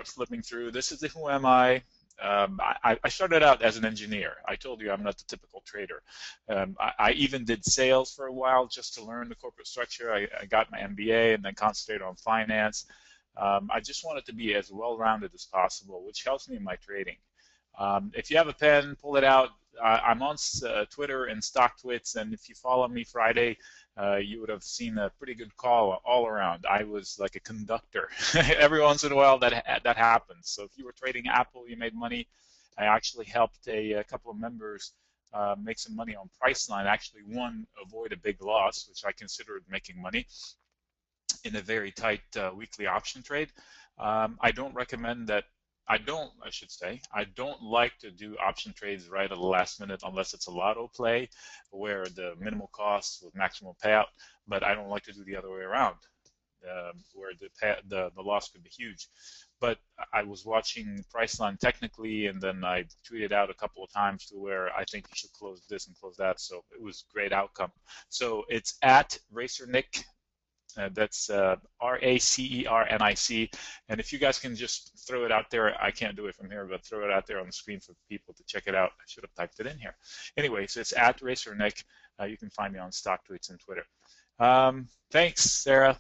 start flipping through. This is the who am I. I started out as an engineer. I told you I'm not the typical trader. I even did sales for a while just to learn the corporate structure. I got my MBA and then concentrated on finance. I just want it to be as well-rounded as possible, which helps me in my trading. If you have a pen, pull it out. I'm on Twitter and StockTwits, and if you follow me Friday, you would have seen a pretty good call all around. I was like a conductor. Every once in a while that happens. So if you were trading Apple, you made money. I actually helped a couple of members make some money on Priceline. Actually, one avoid a big loss, which I considered making money in a very tight weekly option trade. I don't recommend that. I don't like to do option trades right at the last minute unless it's a lotto play where the minimal cost with maximal payout, but I don't like to do the other way around where the loss could be huge. But I was watching Priceline technically, and then I tweeted out a couple of times to where I think you should close this and close that, so it was a great outcome. So it's at RacerNic. That's RACERNIC. And if you guys can just throw it out there, I can't do it from here, but throw it out there on the screen for people to check it out. I should have typed it in here. Anyway, so it's at RacerNic. You can find me on StockTweets and Twitter. Thanks, Sarah.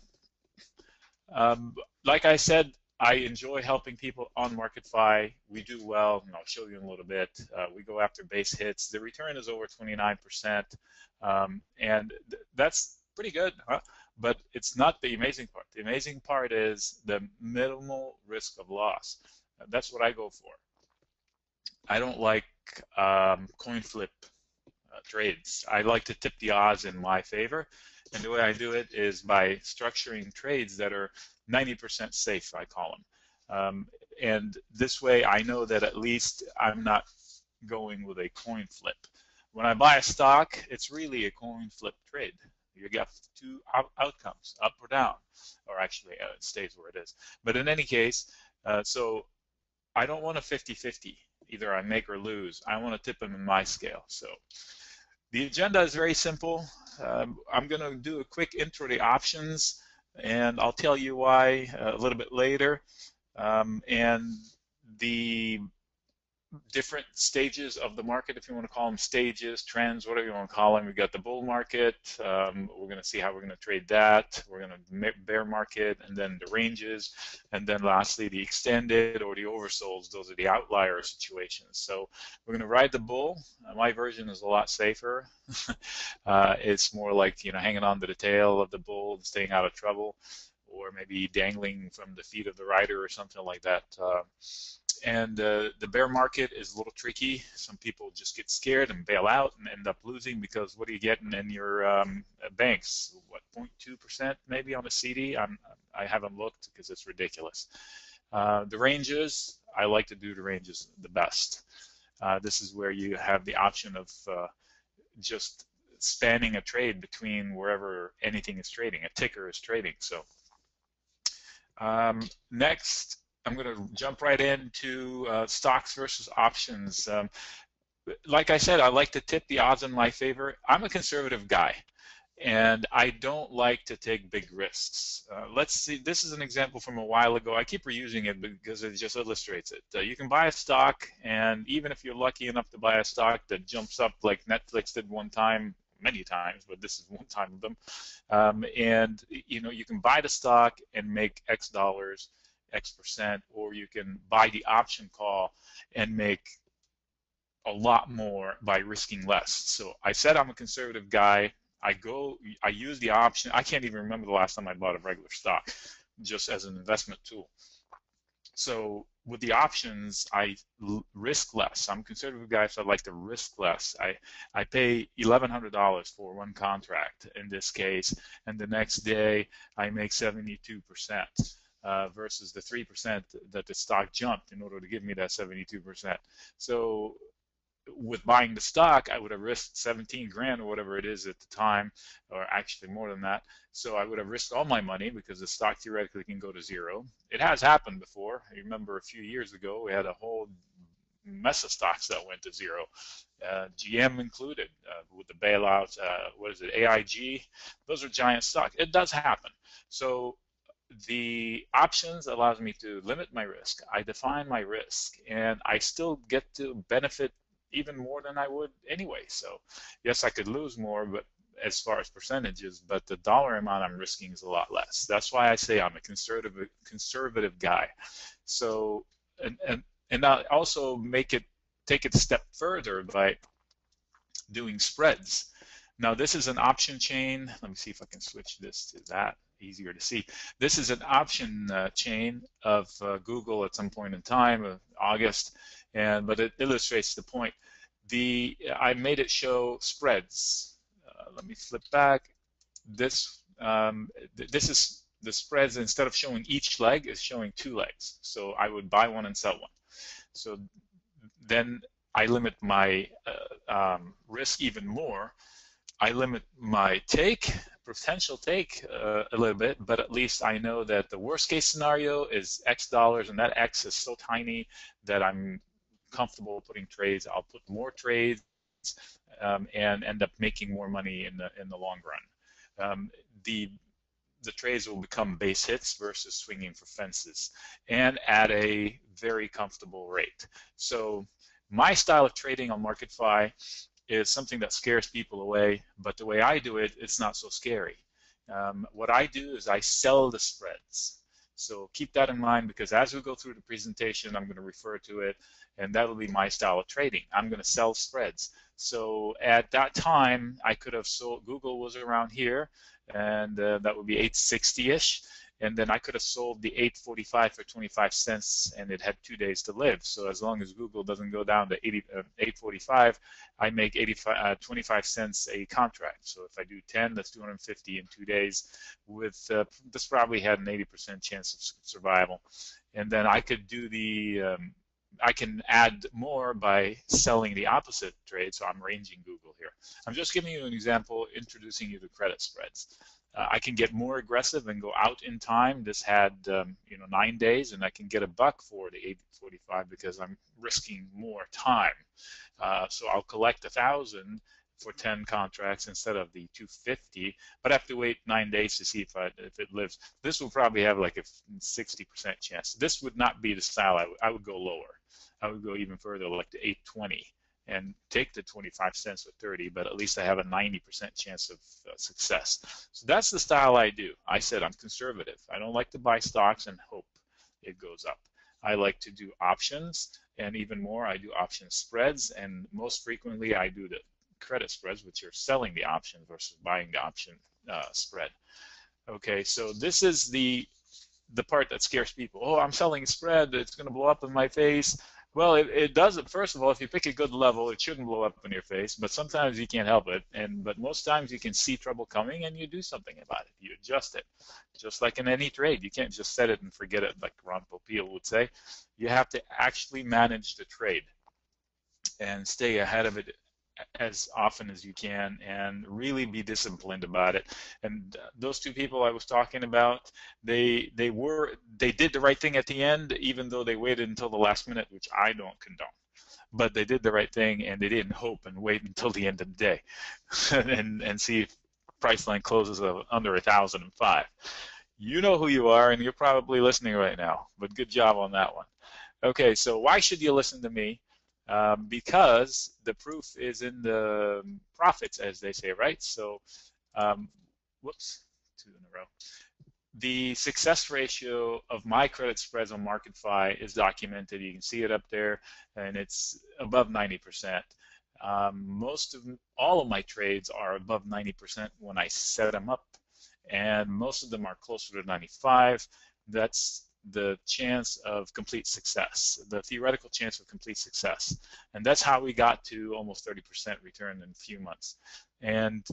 Like I said, I enjoy helping people on Marketfy. We do well, and I'll show you in a little bit. We go after base hits. The return is over 29%, and that's pretty good, huh? But it's not the amazing part. The amazing part is the minimal risk of loss. That's what I go for. I don't like coin flip trades. I like to tip the odds in my favor. And the way I do it is by structuring trades that are 90% safe, I call them. And this way I know that at least I'm not going with a coin flip. When I buy a stock, it's really a coin flip trade. You get two outcomes, up or down, or actually it stays where it is. But in any case, so I don't want a 50-50. Either I make or lose. I want to tip them in my scale. So the agenda is very simple. I'm going to do a quick intro to options, and I'll tell you why a little bit later. And the different stages of the market, if you want to call them stages, trends, whatever you want to call them. We've got the bull market. We're going to see how we're going to trade that. We're going to bear market, and then the ranges, and then lastly the extended or the oversolds. Those are the outlier situations. So we're going to ride the bull. My version is a lot safer. It's more like, you know, hanging on to the tail of the bull and staying out of trouble, or maybe dangling from the feet of the rider or something like that. And the bear market is a little tricky. Some people just get scared and bail out and end up losing because what are you getting in your banks? What, 0.2% maybe on a CD? I haven't looked because it's ridiculous. The ranges, I like to do the ranges the best. This is where you have the option of just spanning a trade between wherever anything is trading, a ticker is trading. So next, I'm going to jump right into stocks versus options. Like I said, I like to tip the odds in my favor. I'm a conservative guy, and I don't like to take big risks. Let's see. This is an example from a while ago. I keep reusing it because it just illustrates it. You can buy a stock, and even if you're lucky enough to buy a stock that jumps up like Netflix did one time, many times, but this is one time of them, and you know, you can buy the stock and make X dollars, X%, or you can buy the option call and make a lot more by risking less. So I said I'm a conservative guy. I use the option. I can't even remember the last time I bought a regular stock just as an investment tool. So with the options, I risk less. I'm a conservative guy, so I like to risk less. I pay $1,100 for one contract in this case, and the next day I make 72%. Versus the 3% that the stock jumped in order to give me that 72%. So with buying the stock, I would have risked 17 grand or whatever it is at the time, or actually more than that. So I would have risked all my money because the stock theoretically can go to zero. It has happened before. I remember a few years ago, we had a whole mess of stocks that went to zero, GM included, with the bailout. What is it, AIG? Those are giant stocks. It does happen. So the options allows me to limit my risk. I define my risk, and I still get to benefit even more than I would anyway. So yes, I could lose more, but as far as percentages, but the dollar amount I'm risking is a lot less. That's why I say I'm a conservative guy. So and I also take it a step further by doing spreads. Now this is an option chain. Let me see if I can switch this to that, easier to see. This is an option chain of Google at some point in time, August, but it illustrates the point. I made it show spreads. Let me flip back. This is the spreads. Instead of showing each leg, is showing two legs. So I would buy one and sell one. So then I limit my risk even more. I limit my potential take a little bit, but at least I know that the worst case scenario is X dollars, and that X is so tiny that I'm comfortable putting trades. I'll put more trades and end up making more money in the long run. The trades will become base hits versus swinging for fences, and at a very comfortable rate. So my style of trading on Marketfy is something that scares people away, but the way I do it, it's not so scary. What I do is I sell the spreads. So keep that in mind, because as we go through the presentation, I'm going to refer to it, and that'll be my style of trading. I'm going to sell spreads. So at that time, I could have sold, Google was around here, and that would be 860-ish. And then I could have sold the 845 for 25 cents, and it had 2 days to live. So as long as Google doesn't go down to 845, I make 25 cents a contract. So if I do 10, that's 250 in 2 days. With this probably had an 80% chance of survival. And then I could do I can add more by selling the opposite trade. So I'm ranging Google here. I'm just giving you an example, introducing you to credit spreads. I can get more aggressive and go out in time. This had 9 days, and I can get $1 for the 845 because I'm risking more time. So I'll collect 1,000 for 10 contracts instead of the 250, but I have to wait 9 days to see if it lives. This will probably have like a 60% chance. This would not be the style. I would go lower. I would go even further, like to 820. And take the 25 cents or 30, but at least I have a 90% chance of success. So that's the style I do. I said I'm conservative. I don't like to buy stocks and hope it goes up. I like to do options, and even more, I do option spreads, and most frequently I do the credit spreads, which are selling the option versus buying the option spread. Okay, so this is the part that scares people. Oh, I'm selling a spread. It's going to blow up in my face. Well, it doesn't. First of all, if you pick a good level, it shouldn't blow up in your face, but sometimes you can't help it. But most times you can see trouble coming and you do something about it. You adjust it. Just like in any trade, you can't just set it and forget it like Ron Popeil would say. You have to actually manage the trade and stay ahead of it as often as you can and really be disciplined about it. And those two people I was talking about, they did the right thing at the end, even though they waited until the last minute, which I don't condone. But they did the right thing, and they didn't hope and wait until the end of the day and see if Priceline closes under 1,005. You know who you are, and you're probably listening right now, but good job on that one. Okay, so why should you listen to me? Because the proof is in the profits, as they say, right? So, whoops, 2 in a row. The success ratio of my credit spreads on Marketfy is documented. You can see it up there, and it's above 90%. All of my trades are above 90% when I set them up, and most of them are closer to 95. That's the chance of complete success, the theoretical chance of complete success. And that's how we got to almost 30% return in a few months. And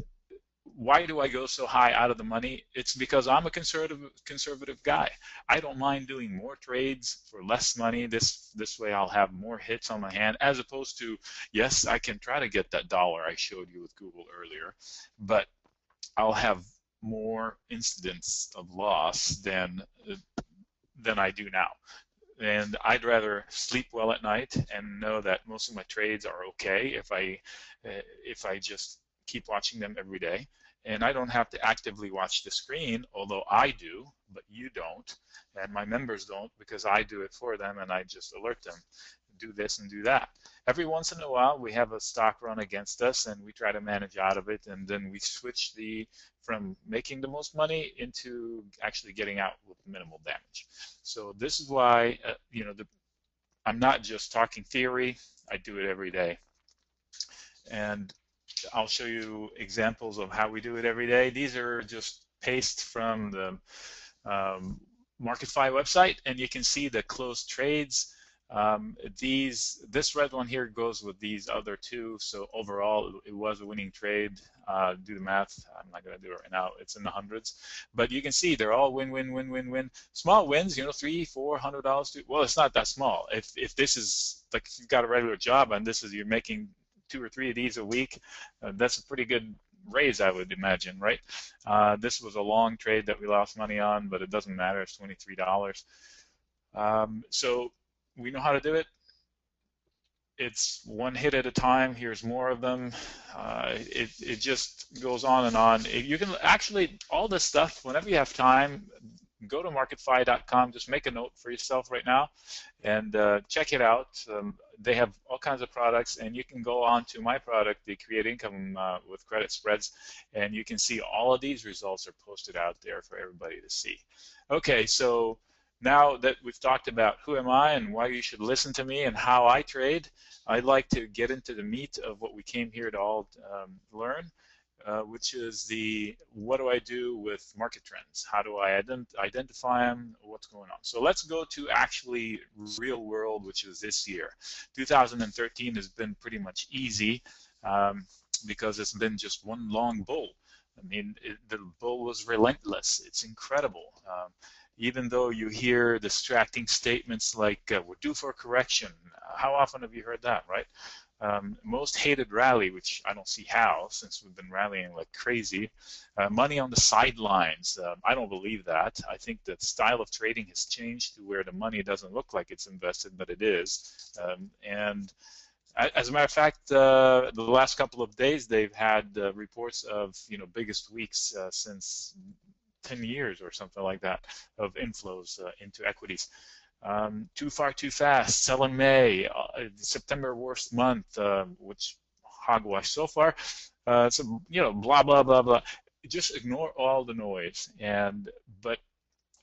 why do I go so high out of the money? It's because I'm a conservative guy. I don't mind doing more trades for less money. This way I'll have more hits on my hand, as opposed to, yes, I can try to get that dollar I showed you with Google earlier, but I'll have more incidents of loss than I do now. And I'd rather sleep well at night and know that most of my trades are okay if I just keep watching them every day. and I don't have to actively watch the screen, although I do, but you don't, and my members don't, because I do it for them and I just alert them. Do this and do that. Every once in a while, we have a stock run against us, and we try to manage out of it, and then we switch from making the most money into actually getting out with minimal damage. So this is why, I'm not just talking theory. I do it every day, and I'll show you examples of how we do it every day. These are just pastes from the Marketfy website, and you can see the closed trades. This red one here goes with these other two, so overall it was a winning trade. Do the math. I'm not going to do it right now. It's in the hundreds, but you can see they're all win, win, win, win, win. Small wins, $300, $400. Well, it's not that small. If this is like you've got a regular job and you're making 2 or 3 of these a week, that's a pretty good raise, I would imagine, right? This was a long trade that we lost money on, but it doesn't matter. It's $23. So we know how to do it. It's one hit at a time. Here's more of them. It just goes on and on. You can actually, all this stuff, whenever you have time, go to marketfy.com. Just make a note for yourself right now and check it out. They have all kinds of products, and you can go on to my product, the Create Income with Credit Spreads, and you can see all of these results are posted out there for everybody to see. Okay, so now that we've talked about who am I and why you should listen to me and how I trade, I'd like to get into the meat of what we came here to all learn, which is what do I do with market trends? How do I identify them? What's going on? So let's go to actually real world, which is this year. 2013 has been pretty much easy because it's been just one long bull. I mean, the bull was relentless. It's incredible. Even though you hear distracting statements like, we're due for a correction. How often have you heard that, right? Most hated rally, which I don't see how, since we've been rallying like crazy. Money on the sidelines. I don't believe that. I think that style of trading has changed to where the money doesn't look like it's invested, but it is. And as a matter of fact, the last couple of days, they've had reports of biggest weeks since 10 years or something like that of inflows into equities. Too far, too fast. Sell in May. September worst month, which hogwash so far. So blah blah blah blah. Just ignore all the noise. But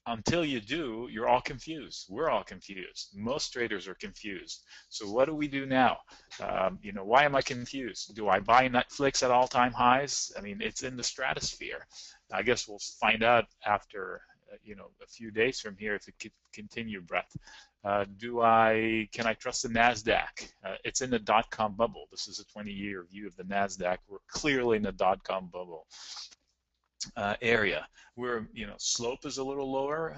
until you do, you're all confused. We're all confused. Most traders are confused. So what do we do now? Why am I confused? Do I buy Netflix at all-time highs? I mean, it's in the stratosphere. I guess we'll find out after a few days from here if it could continue breath. Can I trust the NASDAQ? It's in the dot-com bubble. This is a 20-year view of the NASDAQ. We're clearly in the dot-com bubble area. Where slope is a little lower,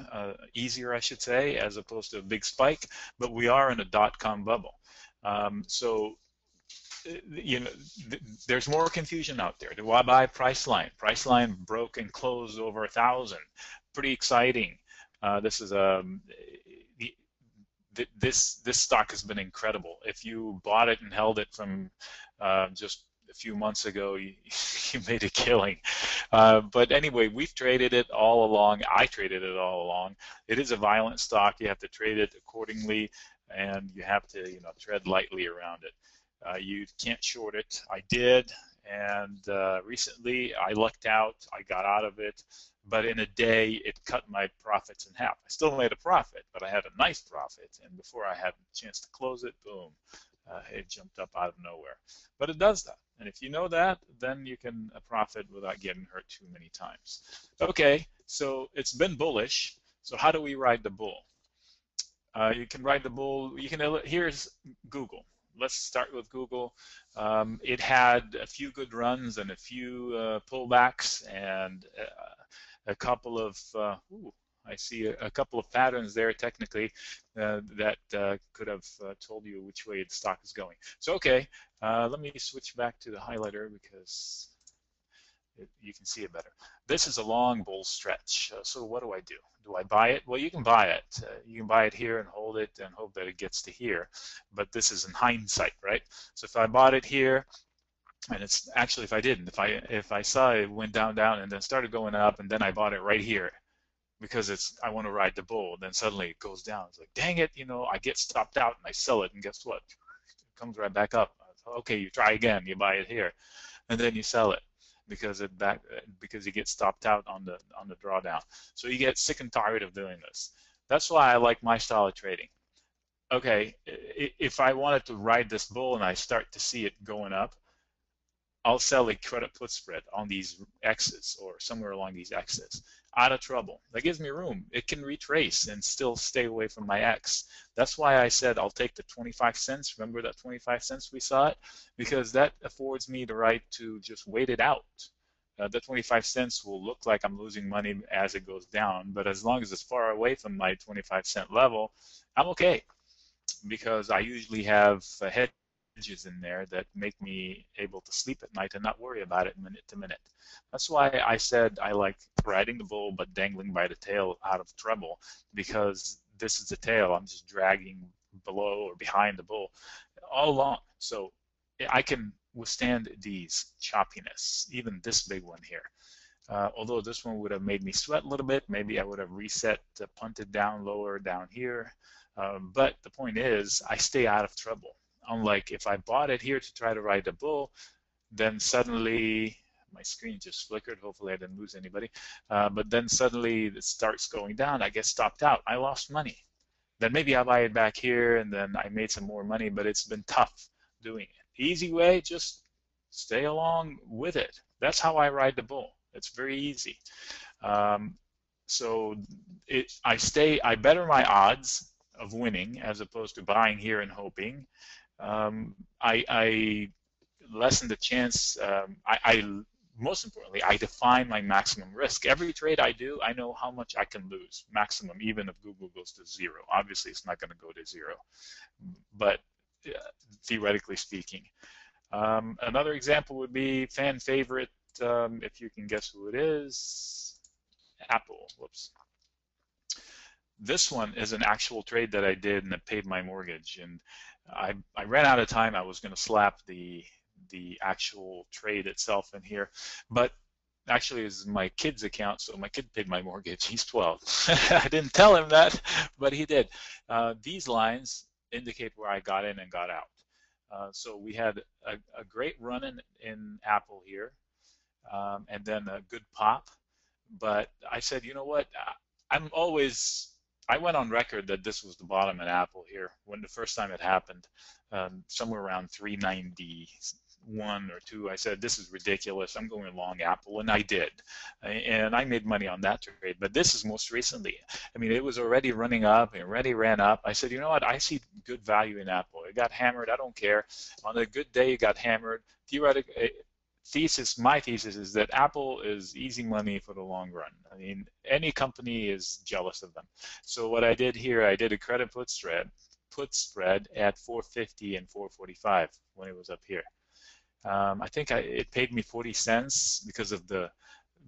easier I should say, as opposed to a big spike, but we are in a dot-com bubble. So there's more confusion out there. Do I buy Priceline? Priceline broke and closed over 1,000. Pretty exciting. This stock has been incredible. If you bought it and held it from just a few months ago, you made a killing. But anyway, we've traded it all along. I traded it all along. It is a violent stock. You have to trade it accordingly, and you have to tread lightly around it. You can't short it. I did, and recently I lucked out. I got out of it, but in a day it cut my profits in half. I still made a profit, but I had a nice profit, and before I had a chance to close it, boom, it jumped up out of nowhere. But it does that, and if you know that, then you can profit without getting hurt too many times. Okay, so it's been bullish. So how do we ride the bull? You can ride the bull. Here's Google. Let's start with Google. It had a few good runs and a few pullbacks and a couple of, I see a couple of patterns there technically that could have told you which way the stock is going. So okay, let me switch back to the highlighter because you can see it better. This is a long bull stretch. So what do I do? Do I buy it? Well, you can buy it. You can buy it here and hold it and hope that it gets to here. But this is in hindsight, right? So if I bought it here, And it's actually, if I saw it went down, and then started going up, and then I bought it right here because I want to ride the bull, then suddenly it goes down. It's like, dang it, I get stopped out and I sell it, and guess what? It comes right back up. Okay, you try again, you buy it here, and then you sell it because you get stopped out on the drawdown. So you get sick and tired of doing this. That's why I like my style of trading. Okay, if I wanted to ride this bull and I start to see it going up, I'll sell a credit put spread on these X's or somewhere along these X's. Out of trouble. That gives me room. It can retrace and still stay away from my X. That's why I said I'll take the 25 cents. Remember that 25 cents we saw it? Because that affords me the right to just wait it out. The 25 cents will look like I'm losing money as it goes down, but as long as it's far away from my 25-cent level, I'm okay, because I usually have hedges in there that make me able to sleep at night and not worry about it minute to minute. That's why I said I like riding the bull but dangling by the tail out of trouble, because this is the tail. I'm just dragging below or behind the bull all along. So I can withstand these choppiness, even this big one here. Although this one would have made me sweat a little bit, maybe I would have reset, punted down lower down here. But the point is, I stay out of trouble. Unlike if I bought it here to try to ride the bull, then suddenly my screen just flickered. Hopefully I didn't lose anybody. But then suddenly it starts going down. I get stopped out. I lost money. Then maybe I buy it back here, and then I made some more money, but it's been tough doing it. Easy way, just stay along with it. That's how I ride the bull. It's very easy. So I better my odds of winning as opposed to buying here and hoping. I lessen the chance. Most importantly, I define my maximum risk. Every trade I do, I know how much I can lose, maximum, even if Google goes to zero. Obviously, it's not going to go to zero, but theoretically speaking. Another example would be fan favorite, if you can guess who it is, Apple. Whoops. This one is an actual trade that I did, and it paid my mortgage. And I ran out of time. I was going to slap the actual trade itself in here, but actually it's my kid's account, so my kid paid my mortgage. He's 12. I didn't tell him that, but he did. These lines indicate where I got in and got out. So we had a great run in Apple here, and then a good pop. But I said, you know what? I went on record that this was the bottom in Apple here when the first time it happened, somewhere around 391 or 2. I said, this is ridiculous. I'm going long Apple, and I did. And I made money on that trade. But this is most recently. I mean, it was already running up. It already ran up. I said, you know what? I see good value in Apple. It got hammered. I don't care. On a good day, it got hammered. Theoretically, my thesis is that Apple is easy money for the long run. I mean, any company is jealous of them. So what I did here, I did a credit put spread at 450 and 445 when it was up here. I think it paid me 40 cents because of the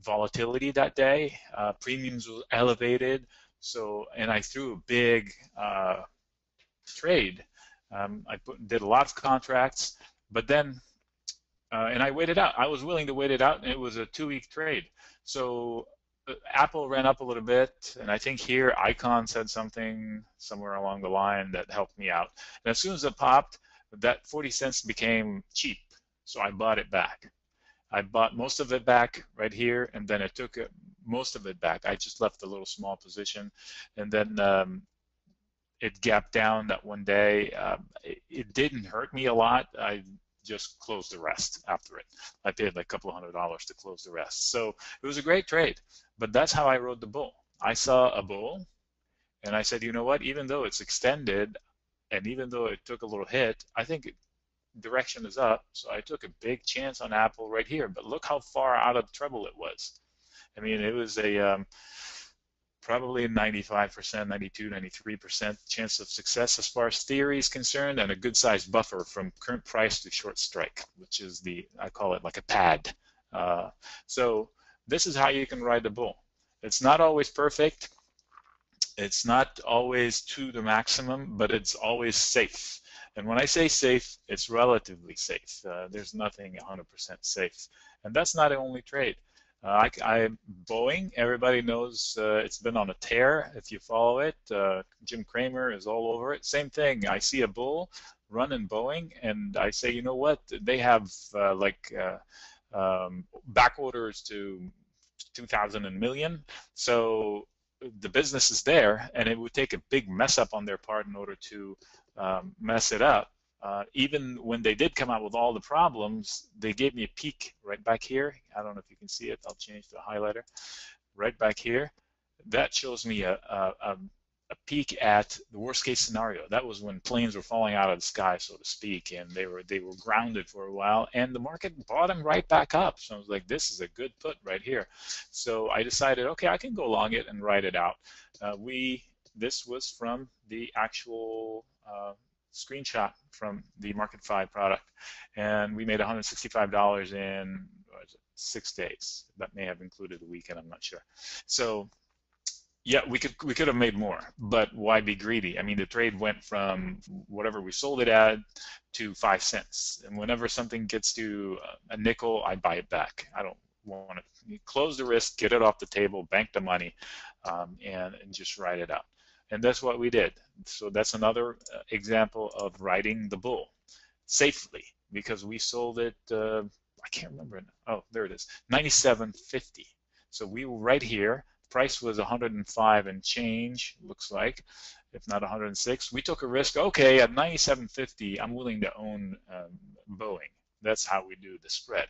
volatility that day. Premiums were elevated, and I threw a big trade. I did a lot of contracts, but then and I waited out. I was willing to wait it out, and it was a 2-week trade. So Apple ran up a little bit, and I think here Icon said something somewhere along the line that helped me out. And as soon as it popped, that 40 cents became cheap, so I bought it back. I bought most of it back right here, and then it took most of it back. I just left a little small position, and then it gapped down that one day. It didn't hurt me a lot. I just closed the rest after it. I paid like a couple of $100 to close the rest. So it was a great trade, but that's how I rode the bull. I saw a bull, and I said, you know what, even though it's extended, and even though it took a little hit, I think direction is up, so I took a big chance on Apple right here, but look how far out of trouble it was. I mean, it was a probably a 95%, 92, 93% chance of success as far as theory is concerned, and a good-sized buffer from current price to short strike, which is I call it like a pad. So this is how you can ride the bull. It's not always perfect. It's not always to the maximum, but it's always safe. And when I say safe, it's relatively safe. There's nothing 100% safe. And that's not the only trade. Boeing, everybody knows it's been on a tear if you follow it. Jim Cramer is all over it. Same thing. I see a bull run in Boeing, and I say, you know what? They have back orders to 2,000 and million. So the business is there, and it would take a big mess up on their part in order to mess it up. Even when they did come out with all the problems, they gave me a peek right back here. I don't know if you can see it. I'll change the highlighter. Right back here. That shows me a peek at the worst case scenario. That was when planes were falling out of the sky, so to speak, and they were grounded for a while, and the market bottomed right back up. So I was like, this is a good put right here. So I decided, okay, I can go long it and write it out. This was from the actual screenshot from the Marketfy product, and we made $165 in 6 days. That may have included the weekend, I'm not sure. So yeah, we could have made more, but why be greedy? I mean, the trade went from whatever we sold it at to 5 cents, and whenever something gets to a nickel, I buy it back. I don't want to close the risk, get it off the table, bank the money, and just write it out. And that's what we did. So that's another example of riding the bull safely, because we sold it. I can't remember. Oh, there it is, 97.50. So we were right here. Price was 105 and change, looks like, if not 106. We took a risk. Okay, at 97.50, I'm willing to own Boeing. That's how we do the spread,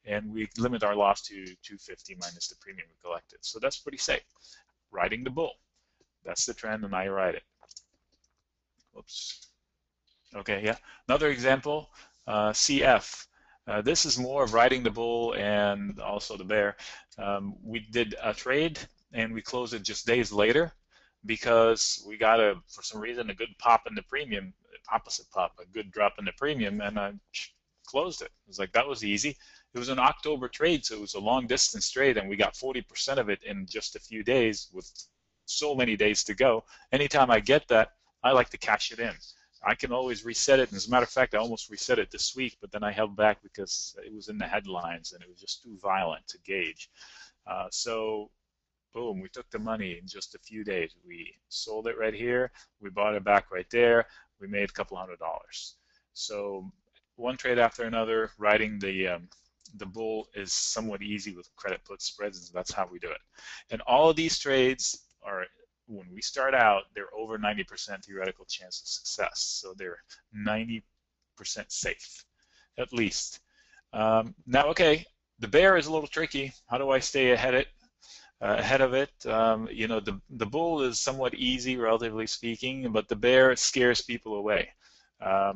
and we limit our loss to 250 minus the premium we collected. So that's pretty safe. Riding the bull. That's the trend, and I ride it. Oops. Okay, yeah. Another example, CF. This is more of riding the bull and also the bear. We did a trade, and we closed it just days later because we got for some reason, a good pop in the premium, opposite pop, a good drop in the premium, and I closed it. It was like, that was easy. It was an October trade, so it was a long distance trade, and we got 40% of it in just a few days with so many days to go. Anytime I get that, I like to cash it in. I can always reset it. And as a matter of fact, I almost reset it this week, but then I held back because it was in the headlines and it was just too violent to gauge. So boom, we took the money in just a few days. We sold it right here. We bought it back right there. We made a couple $100s. So one trade after another, riding the bull is somewhat easy with credit put spreads, and that's how we do it. And all of these trades are, when we start out, they're over 90% theoretical chance of success. So they're 90% safe, at least. Now, okay, the bear is a little tricky. How do I stay ahead of it? You know, the bull is somewhat easy, relatively speaking, but the bear scares people away. I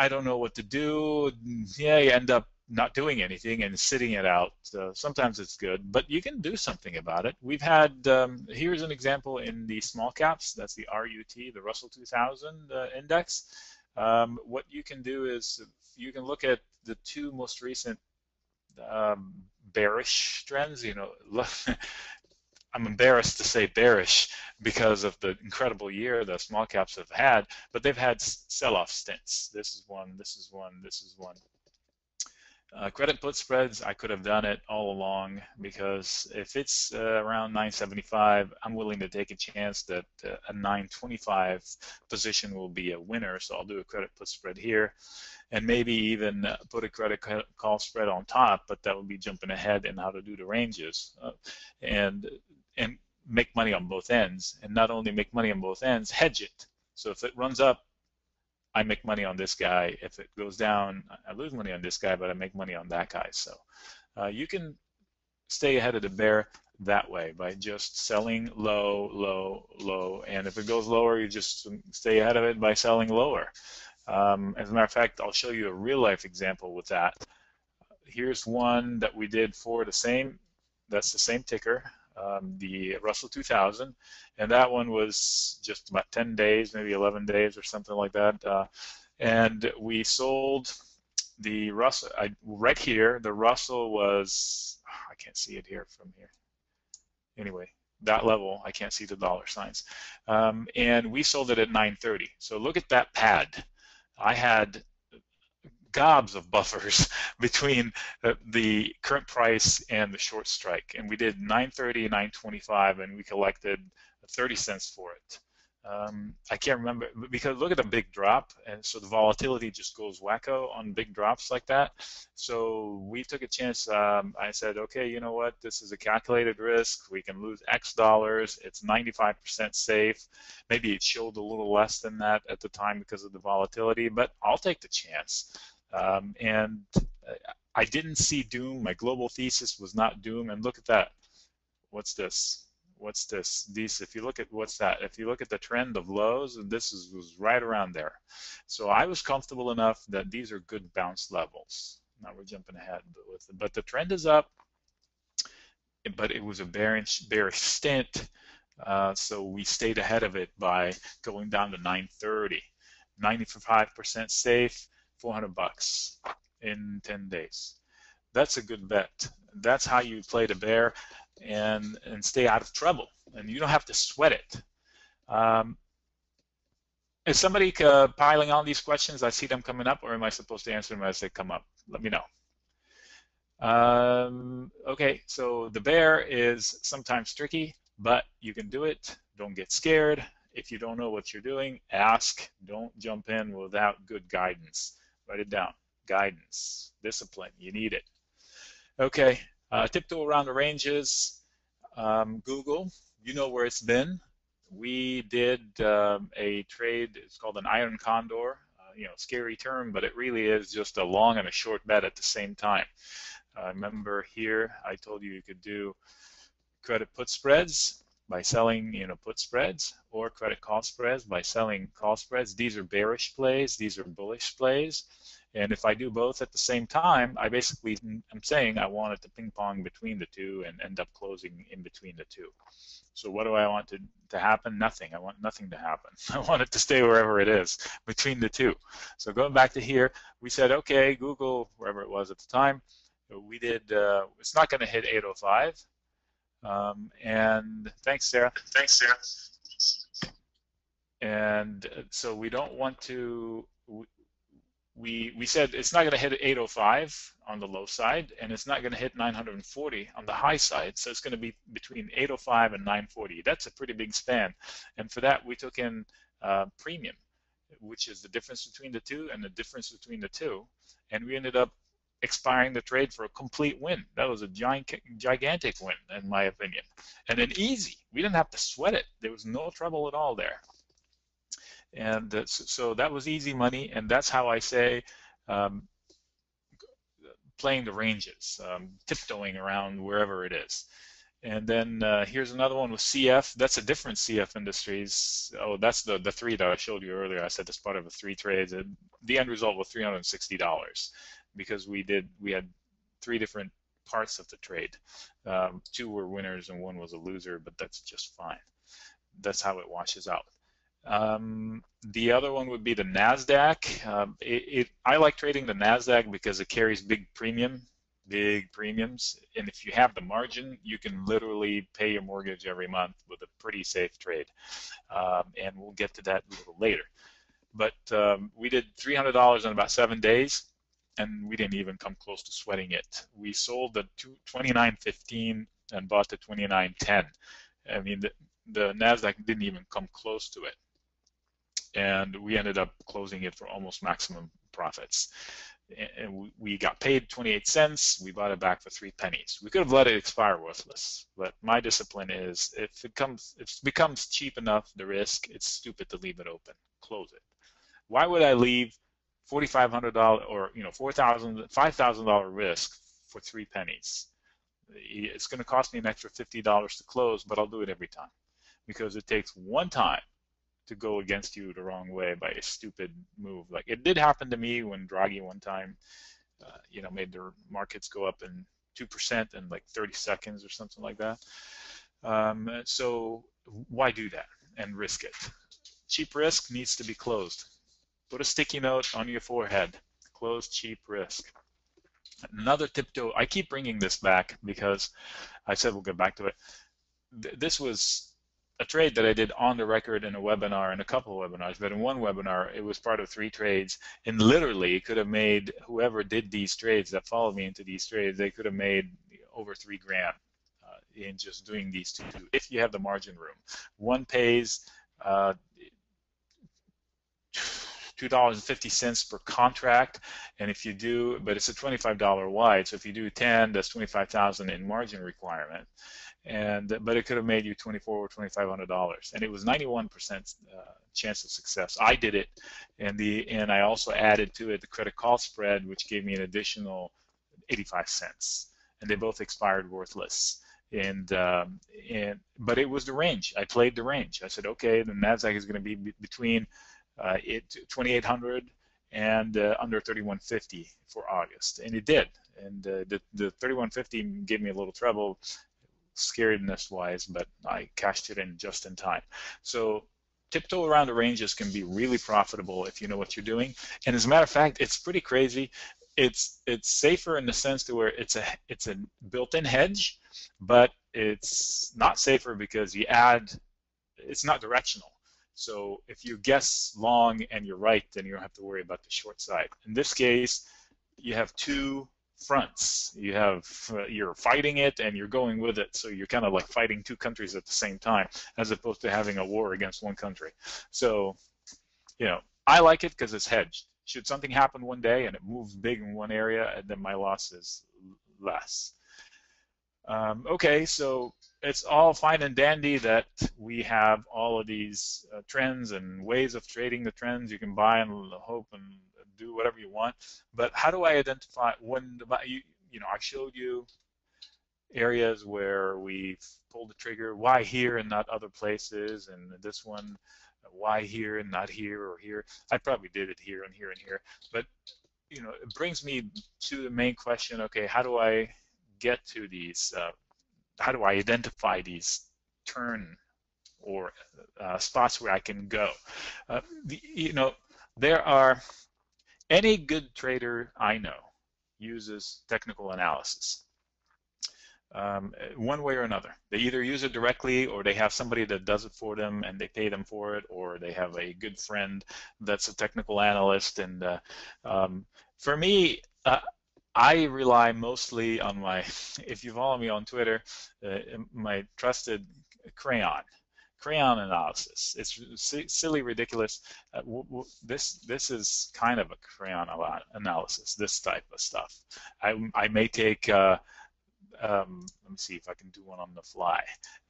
don't know what to do. Yeah, you end up not doing anything and sitting it out. Sometimes it's good, but you can do something about it. We've had, here's an example in the small caps. That's the RUT, the Russell 2000 index. What you can do is you can look at the two most recent bearish trends. You know, I'm embarrassed to say bearish because of the incredible year the small caps have had, but they've had sell-off stints. This is one, this is one, this is one. Credit put spreads, I could have done it all along, because if it's around 975, I'm willing to take a chance that a 925 position will be a winner. So I'll do a credit put spread here, and maybe even put a credit call spread on top, but that would be jumping ahead in how to do the ranges, and make money on both ends. And not only make money on both ends, hedge it. So if it runs up, I make money on this guy. If it goes down, I lose money on this guy, but I make money on that guy. So you can stay ahead of the bear that way by just selling low, low, low. And if it goes lower, you just stay ahead of it by selling lower. As a matter of fact, I'll show you a real life example with that. Here's one that we did for the same, that's the same ticker, the Russell 2000, and that one was just about 10 days, maybe 11 days or something like that. And we sold the Russell, right here, the Russell was, I can't see it here from here. Anyway, that level. I can't see the dollar signs. And we sold it at 930. So look at that pad. I had gobs of buffers between the current price and the short strike. And we did 930, 925, and we collected 30 cents for it. I can't remember, because look at the big drop, and so the volatility just goes wacko on big drops like that. So we took a chance. I said, okay, you know what? This is a calculated risk. We can lose X dollars. It's 95% safe. Maybe it showed a little less than that at the time because of the volatility, but I'll take the chance. And I didn't see doom. My global thesis was not doom. And look at that. What's this? What's this? These, if you look at what's that? If you look at the trend of lows, and this was right around there. So I was comfortable enough that these are good bounce levels. Now we're jumping ahead, but the trend is up. But it was a bearish stint, so we stayed ahead of it by going down to 930, 95% safe, $400 in 10 days. That's a good bet. That's how you play the bear and stay out of trouble. And you don't have to sweat it. Is somebody piling on these questions? I see them coming up, or am I supposed to answer them as they come up? Let me know. Okay, so the bear is sometimes tricky, but you can do it. Don't get scared. If you don't know what you're doing, ask. Don't jump in without good guidance. Write it down. Guidance, discipline, you need it. Okay, tiptoe around the ranges. Google, you know where it's been. We did a trade, it's called an iron condor. You know, scary term, but it really is just a long and a short bet at the same time. Remember here, I told you could do credit put spreads by selling, you know, put spreads, or credit call spreads by selling call spreads. These are bearish plays, these are bullish plays. And if I do both at the same time, I basically, I'm saying I want it to ping pong between the two and end up closing in between the two. So what do I want to happen? Nothing. I want nothing to happen. I want it to stay wherever it is between the two. So going back to here, we said, okay, Google, wherever it was at the time, we did, it's not going to hit 805. And thanks, Sarah. Thanks, Sarah. And so we don't want to, we said it's not going to hit 805 on the low side, and it's not going to hit 940 on the high side. So it's going to be between 805 and 940. That's a pretty big span. And for that, we took in premium, which is the difference between the two and the difference between the two. And we ended up expiring the trade for a complete win. That was a gigantic win, in my opinion. And then easy. We didn't have to sweat it. There was no trouble at all there. And so that was easy money, and that's how I say playing the ranges, tiptoeing around wherever it is. And then here's another one with CF. That's a different CF Industries. Oh, that's the three that I showed you earlier. I said that's part of the 3 trades. And the end result was $360 because we had 3 different parts of the trade. 2 were winners and 1 was a loser, but that's just fine. That's how it washes out. The other one would be the NASDAQ. I like trading the NASDAQ because it carries big premiums, and if you have the margin, you can literally pay your mortgage every month with a pretty safe trade, and we'll get to that a little later. But we did $300 in about 7 days, and we didn't even come close to sweating it. We sold the 29.15 and bought the 29.10. I mean, the NASDAQ didn't even come close to it. And we ended up closing it for almost maximum profits. And we got paid 28 cents. We bought it back for 3 pennies. We could have let it expire worthless, but my discipline is if it becomes cheap enough, the risk, it's stupid to leave it open. Close it. Why would I leave $4,500 or $5,000 risk for 3 pennies? It's going to cost me an extra $50 to close, but I'll do it every time because it takes one time to go against you the wrong way by a stupid move. Like it did happen to me when Draghi one time, made the markets go up in 2% in like 30 seconds or something like that. So why do that and risk it? Cheap risk needs to be closed. Put a sticky note on your forehead. Close cheap risk. Another tiptoe. I keep bringing this back because I said we'll get back to it. this was a trade that I did on the record in a webinar, in a couple of webinars, but in one webinar, it was part of 3 trades, and literally it could have made, whoever did these trades, that followed me into these trades, they could have made over 3 grand in just doing these two, if you have the margin room. One pays $2.50 per contract, and if you do, but it's a $25 wide, so if you do 10, that's $25,000 in margin requirement. But it could have made you $2,400 or $2,500, and it was 91% chance of success. I did it, and I also added to it the credit call spread, which gave me an additional 85 cents, and they both expired worthless. But it was the range. I played the range. I said, okay, the Nasdaq is going to be between 2,800 and under 3,150 for August, and it did. And the 3,150 gave me a little trouble, scaredness-wise, but I cashed it in just in time. So tiptoe around the ranges can be really profitable if you know what you're doing. And as a matter of fact, it's pretty crazy. It's safer in the sense to where it's a built-in hedge, but it's not safer because it's not directional. So if you guess long and you're right, then you don't have to worry about the short side. In this case, you have 2 fronts. You're fighting it and you're going with it, so you're kind of like fighting 2 countries at the same time, as opposed to having a war against one country. So, I like it because it's hedged. Should something happen one day and it moves big in one area, then my loss is less. Okay, so it's all fine and dandy that we have all of these trends and ways of trading the trends. You can buy and hope and do whatever you want, but how do I identify when I showed you areas where we've pulled the trigger, why here and not other places, and this one, why here and not here or here. I probably did it here and here and here, but it brings me to the main question. Okay, how do I get to these? How do I identify these turn or spots where I can go? There are, any good trader I know uses technical analysis. One way or another. They either use it directly, or they have somebody that does it for them and they pay them for it, or they have a good friend that's a technical analyst. And for me, I rely mostly on if you follow me on Twitter, my trusted crayon analysis. It's silly, ridiculous. This is kind of a crayon analysis, this type of stuff. I may take, let me see if I can do one on the fly.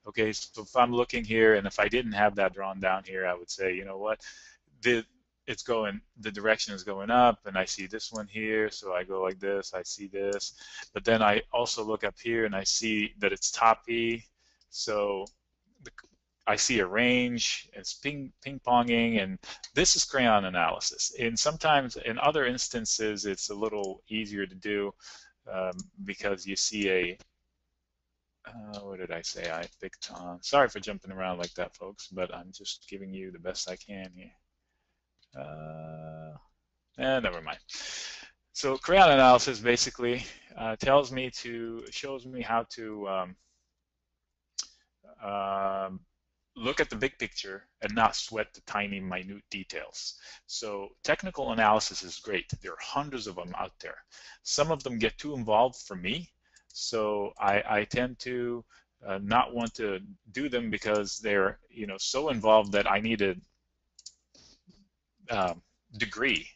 Okay, so if I'm looking here, and if I didn't have that drawn down here, I would say, you know what, the direction is going up, and I see this one here, so I go like this, I see this, but then I also look up here and I see that it's toppy, so I see a range, it's ping-ponging, and this is crayon analysis. And sometimes, in other instances, it's a little easier to do because you see what did I say? I picked on. Sorry for jumping around like that, folks, but I'm just giving you the best I can here. Never mind. So crayon analysis basically shows me how to look at the big picture and not sweat the tiny, minute details. So technical analysis is great. There are hundreds of them out there. Some of them get too involved for me, so I tend to not want to do them because they're so involved that I need a degree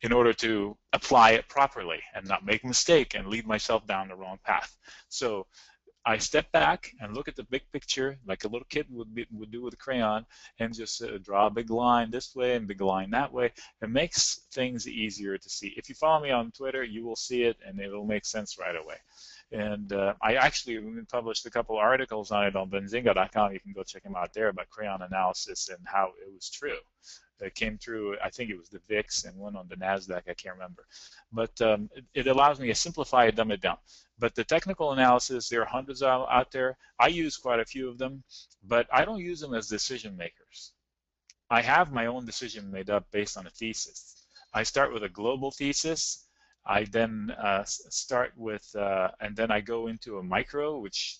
in order to apply it properly and not make a mistake and lead myself down the wrong path. So I step back and look at the big picture like a little kid would do with a crayon, and just draw a big line this way and big line that way. It makes things easier to see. If you follow me on Twitter, you will see it and it'll make sense right away. And I actually published a couple articles on it on benzinga.com. You can go check them out there about crayon analysis and how it was true. It came through, I think it was the VIX and one on the NASDAQ, I can't remember. But it allows me to simplify it, dumb it down. But the technical analysis, there are hundreds out there. I use quite a few of them, but I don't use them as decision makers. I have my own decision made up based on a thesis. I start with a global thesis. I then start with, and then I go into a micro, which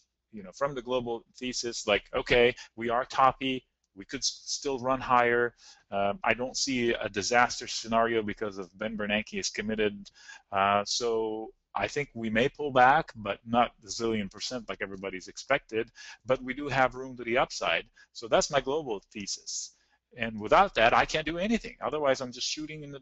from the global thesis, like, okay, we are toppy, we could still run higher. I don't see a disaster scenario because of Ben Bernanke is committed. So I think we may pull back, but not a zillion percent like everybody's expected. But we do have room to the upside. So that's my global thesis. And without that, I can't do anything. Otherwise, I'm just shooting in the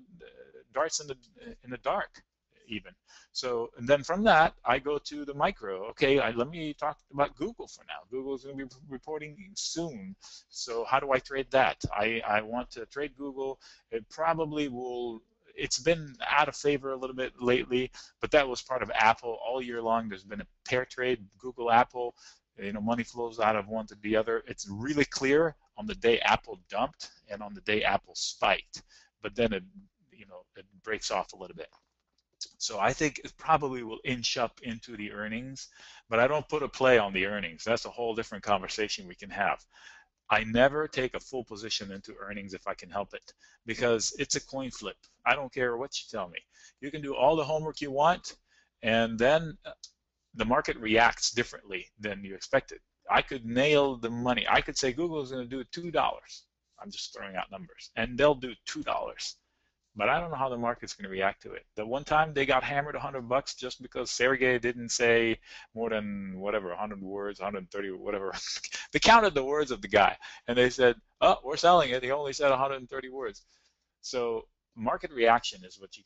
darts in the dark, even. So, and then from that, I go to the micro. Okay, let me talk about Google for now. Google is going to be reporting soon. So how do I trade that? I want to trade Google. It probably will. It's been out of favor a little bit lately, but that was part of Apple all year long. There's been a pair trade, Google, Apple. Money flows out of one to the other. It's really clear on the day Apple dumped and on the day Apple spiked, but then it breaks off a little bit. So I think it probably will inch up into the earnings, but I don't put a play on the earnings. That's a whole different conversation we can have. I never take a full position into earnings if I can help it, because it's a coin flip. I don't care what you tell me. You can do all the homework you want, and then the market reacts differently than you expected. I could nail the money. I could say Google is going to do $2. I'm just throwing out numbers, and they'll do $2. But I don't know how the market's going to react to it. The one time they got hammered $100 just because Sergey didn't say more than whatever, 100 words, 130, whatever. They counted the words of the guy, and they said, "Oh, we're selling it." He only said 130 words. So market reaction is what you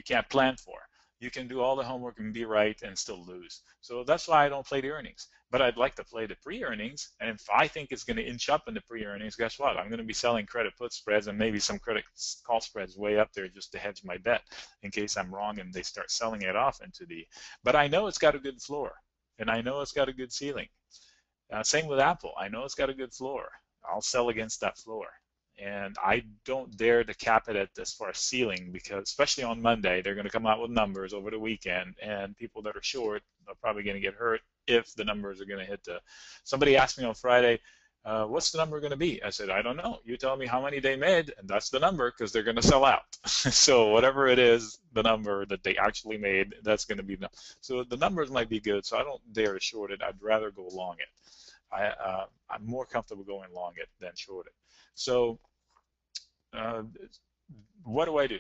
can't plan for. You can do all the homework and be right and still lose. So that's why I don't play the earnings. But I'd like to play the pre-earnings, and if I think it's going to inch up in the pre-earnings, guess what? I'm going to be selling credit put spreads and maybe some credit call spreads way up there just to hedge my bet in case I'm wrong and they start selling it off into the. But I know it's got a good floor, and I know it's got a good ceiling. Same with Apple. I know it's got a good floor. I'll sell against that floor. And I don't dare to cap it at as far as ceiling, because especially on Monday, they're going to come out with numbers over the weekend, and people that are short are probably going to get hurt if the numbers are going to hit the. Somebody asked me on Friday, what's the number going to be? I said, I don't know. You tell me how many they made, and that's the number, because they're going to sell out. So whatever it is, the number that they actually made, that's going to be the. So the numbers might be good, so I don't dare to short it. I'd rather go long it. I'm more comfortable going long it than short it. So what do?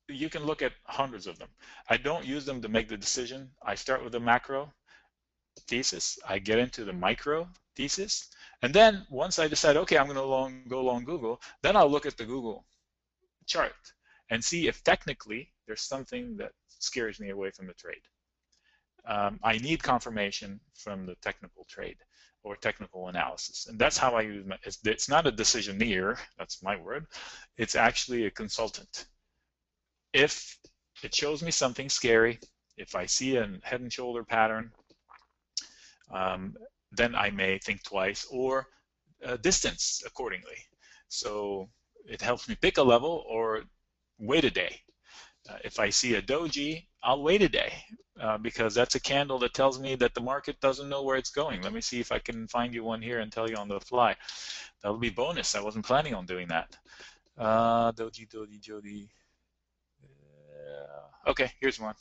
You can look at hundreds of them. I don't use them to make the decision. I start with the macro thesis. I get into the micro thesis. And then once I decide, okay, I'm going to go long Google, then I'll look at the Google chart and see if technically there's something that scares me away from the trade. I need confirmation from the technical trade or technical analysis, and that's how I use my. It's not a decisioneer, that's my word. It's actually a consultant. If it shows me something scary, if I see a head and shoulder pattern, then I may think twice or distance accordingly. So it helps me pick a level or wait a day. If I see a doji, I'll wait a day because that's a candle that tells me that the market doesn't know where it's going. Let me see if I can find you one here and tell you on the fly. That'll be bonus. I wasn't planning on doing that. Doji. Okay, here's one.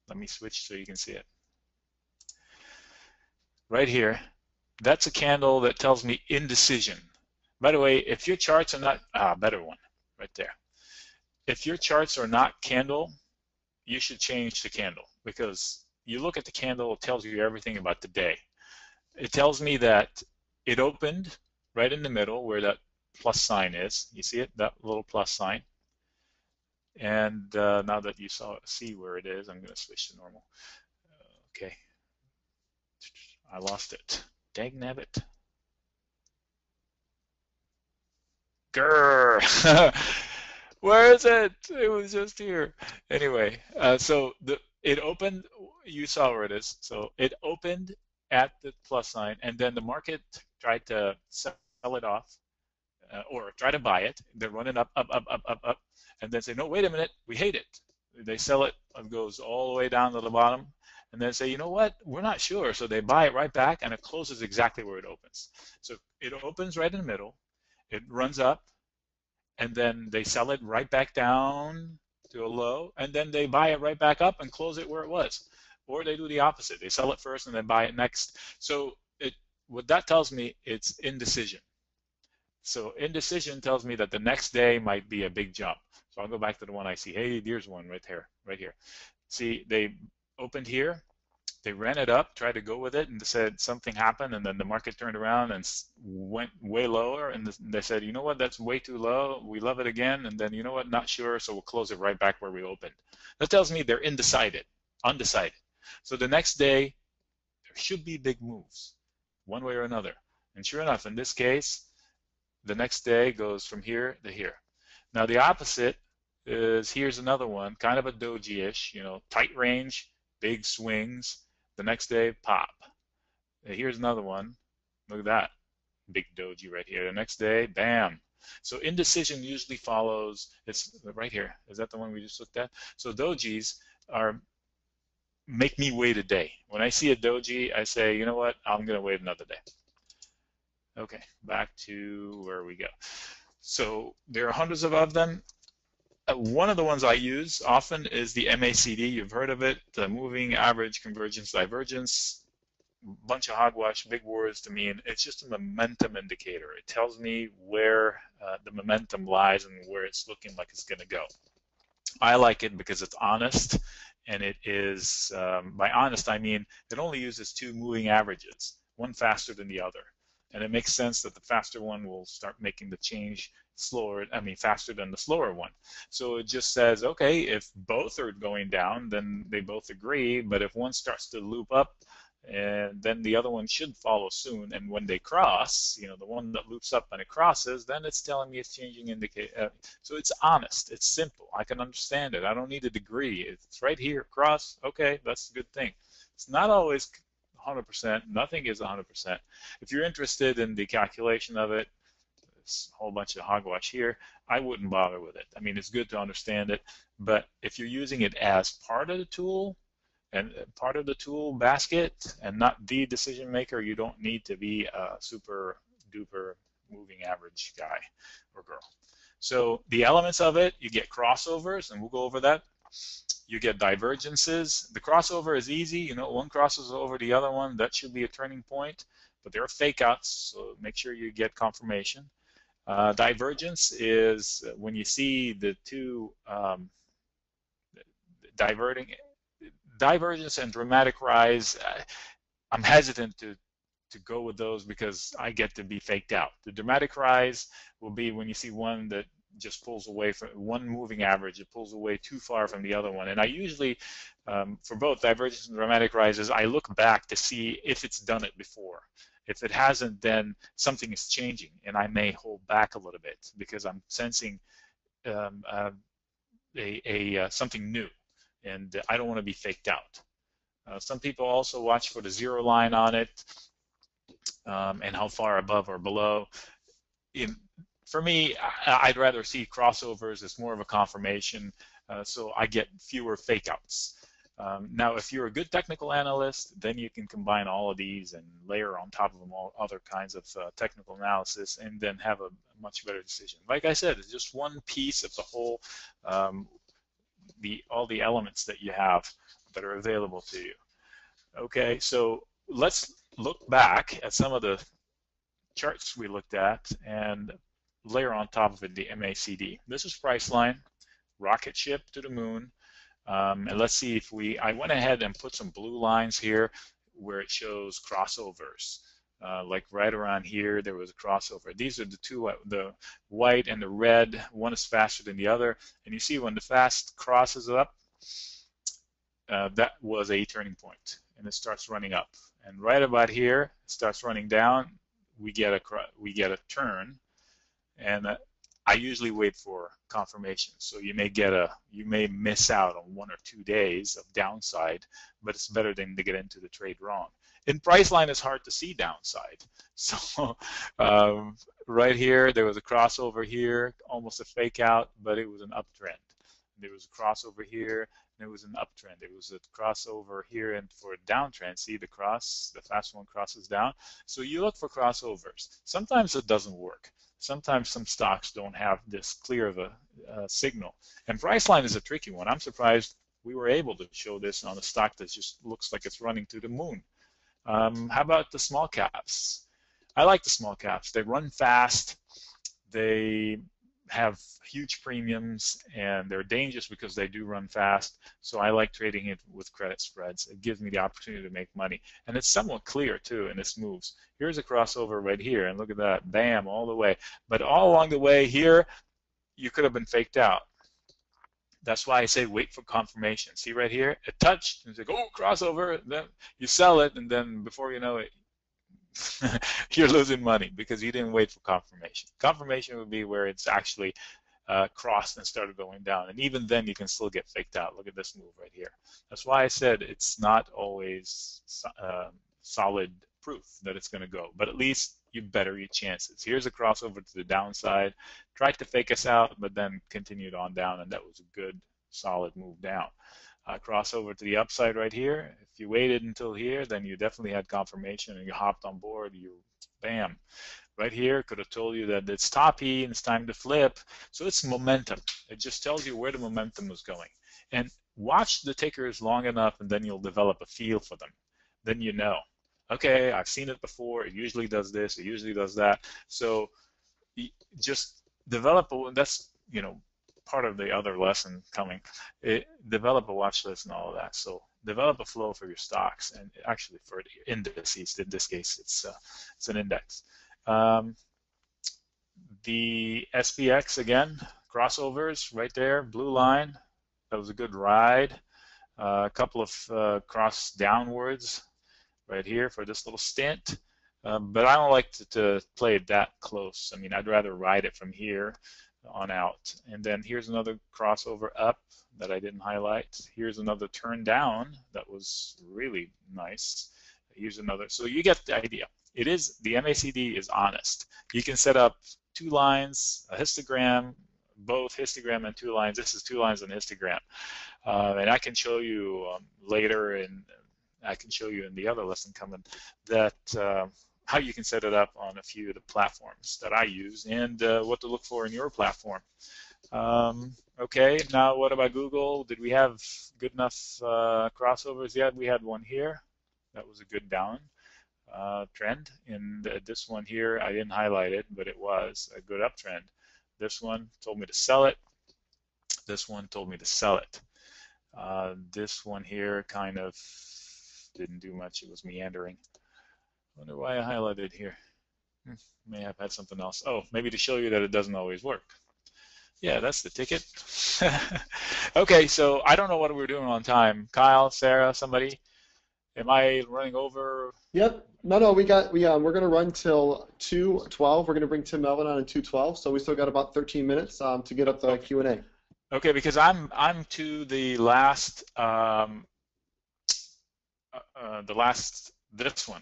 Let me switch so you can see it. Right here, that's a candle that tells me indecision. By the way, if your charts are not, better one, right there. If your charts are not candle, you should change the candle, because you look at the candle, it tells you everything about the day. It tells me that it opened right in the middle where that plus sign is. You see it, that little plus sign? And now that you see where it is, I'm going to switch to normal. Okay. I lost it. Dagnabbit. Grrr. Where is it? It was just here. Anyway, so it opened. You saw where it is. So it opened at the plus sign, and then the market tried to sell it off, or try to buy it. They're running up, and then say, no, wait a minute, we hate it. They sell it. It goes all the way down to the bottom, and then say, you know what? We're not sure. So they buy it right back, and it closes exactly where it opens. So it opens right in the middle. It runs up. And then they sell it right back down to a low, and then they buy it right back up and close it where it was. Or they do the opposite. They sell it first and then buy it next. So what that tells me, it's indecision. So indecision tells me that the next day might be a big jump. So I'll go back to the one I see. Hey, here's one right here, right here. See, they opened here, they ran it up, tried to go with it, and they said something happened, and then the market turned around and went way lower, and they said, you know what, that's way too low. We love it again, and then you know what, not sure, so we'll close it right back where we opened. That tells me they're undecided. So the next day, there should be big moves, one way or another. And sure enough, in this case, the next day goes from here to here. Now the opposite is, here's another one, kind of a doji-ish, tight range, big swings. The next day, pop. Here's another one. Look at that, big doji right here. The next day, bam. So indecision usually follows, it's right here. Is that the one we just looked at? So dojis make me wait a day. When I see a doji, I say, you know what, I'm going to wait another day. Okay, back to where we go. So there are hundreds of them. One of the ones I use often is the MACD. You've heard of it, the moving average convergence divergence. Bunch of hogwash, big words to me, and it's just a momentum indicator. It tells me where the momentum lies and where it's looking like it's going to go. I like it because it's honest, and it is, by honest I mean it only uses two moving averages, one faster than the other. And it makes sense that the faster one will start making the change faster than the slower one. So it just says, okay, if both are going down, then they both agree. But if one starts to loop up, and then the other one should follow soon. And when they cross, the one that loops up and it crosses, then it's telling me it's changing indicator. So it's honest. It's simple. I can understand it. I don't need a degree. It's right here. Cross. Okay, that's a good thing. It's not always 100%. Nothing is 100%. If you're interested in the calculation of it, there's a whole bunch of hogwash here. I wouldn't bother with it. I mean, it's good to understand it, but if you're using it as part of the tool and part of the tool basket and not the decision maker, you don't need to be a super duper moving average guy or girl. So the elements of it, you get crossovers, and we'll go over that. You get divergences. The crossover is easy. One crosses over the other one. That should be a turning point. But there are fake outs, so make sure you get confirmation. Divergence is when you see the two diverging. Divergence and dramatic rise, I'm hesitant to go with those because I get to be faked out. The dramatic rise will be when you see one that just pulls away from one moving average. It pulls away too far from the other one. And I usually, for both divergence and dramatic rises, I look back to see if it's done it before. If it hasn't, then something is changing, and I may hold back a little bit because I'm sensing something new, and I don't want to be faked out. Some people also watch for the zero line on it and how far above or below. For me, I'd rather see crossovers. It's more of a confirmation, so I get fewer fake outs. Now, if you're a good technical analyst, then you can combine all of these and layer on top of them all other kinds of technical analysis, and then have a much better decision. Like I said, it's just one piece of the whole, all the elements that you have that are available to you. Okay, so let's look back at some of the charts we looked at and layer on top of it the MACD. This is Priceline, rocket ship to the moon. And let's see if I went ahead and put some blue lines here where it shows crossovers. Like right around here, there was a crossover. These are the two, the white and the red. One is faster than the other. And you see when the fast crosses up, that was a turning point, and it starts running up. And right about here, it starts running down. We get a turn, and I usually wait for confirmation. So you may miss out on 1 or 2 days of downside, but it's better than to get into the trade wrong. In Priceline, it's hard to see downside. So right here, there was a crossover here, almost a fake out, but it was an uptrend. There was a crossover here, and it was an uptrend. There was a crossover here, and for a downtrend, see the fast one crosses down. So you look for crossovers. Sometimes it doesn't work. Sometimes some stocks don't have this clear of a signal. And Priceline is a tricky one. I'm surprised We were able to show this on a stock that just looks like it's running to the moon. How about the small caps? I like the small caps. They run fast. They have huge premiums, and they're dangerous because they do run fast. So I like trading it with credit spreads. It gives me the opportunity to make money. And it's somewhat clear, too, in its moves. Here's a crossover right here, and look at that. Bam, all the way. But all along the way here, you could have been faked out. That's why I say wait for confirmation. See right here? It touched, and it's like, oh, crossover. And then you sell it, and then before you know it, you're losing money because you didn't wait for confirmation. Confirmation would be where it's actually crossed and started going down. And even then, you can still get faked out. Look at this move right here. That's why I said it's not always solid proof that it's going to go. But at least you better your chances. Here's a crossover to the downside. Tried to fake us out, but then continued on down, and that was a good, solid move down. Crossover to the upside right here. If you waited until here, then you definitely had confirmation and you hopped on board. You, bam, right here could have told you that it's toppy and it's time to flip. So it's momentum. It just tells you where the momentum is going. And watch the tickers long enough, and then you'll develop a feel for them. Then you know, okay, I've seen it before. It usually does this. It usually does that. So just develop. That's part of the other lesson coming. Develop a watch list and all of that. So develop a flow for your stocks, and actually for indices. In this case, it's an index. The SPX again, crossovers right there, blue line. That was a good ride. A couple of cross downwards right here for this little stint. But I don't like to play it that close. I mean, I'd rather ride it from here on out. And then here's another crossover up that I didn't highlight. Here's another turn down that was really nice. Here's another. So you get the idea. It is, the MACD is honest. You can set up 2 lines, a histogram, both histogram and 2 lines. This is 2 lines and histogram. And I can show you later, and I can show you in the other lesson coming, that how you can set it up on a few of the platforms that I use, and what to look for in your platform. Okay, now what about Google? Did we have good enough crossovers yet? We had one here. That was a good down trend. And this one here, I didn't highlight it, but it was a good uptrend. This one told me to sell it. This one told me to sell it. This one here kind of didn't do much. It was meandering. I wonder why I highlighted here. May have had something else. Oh, maybe to show you that it doesn't always work. Yeah, that's the ticket. Okay, so I don't know what we're doing on time. Kyle, Sarah, somebody? Am I running over? Yep. No, we're going to run till 2:12. We're going to bring Tim Melvin on at 2:12, so we still got about 13 minutes to get up the Q&A. Okay, because I'm to the last this one.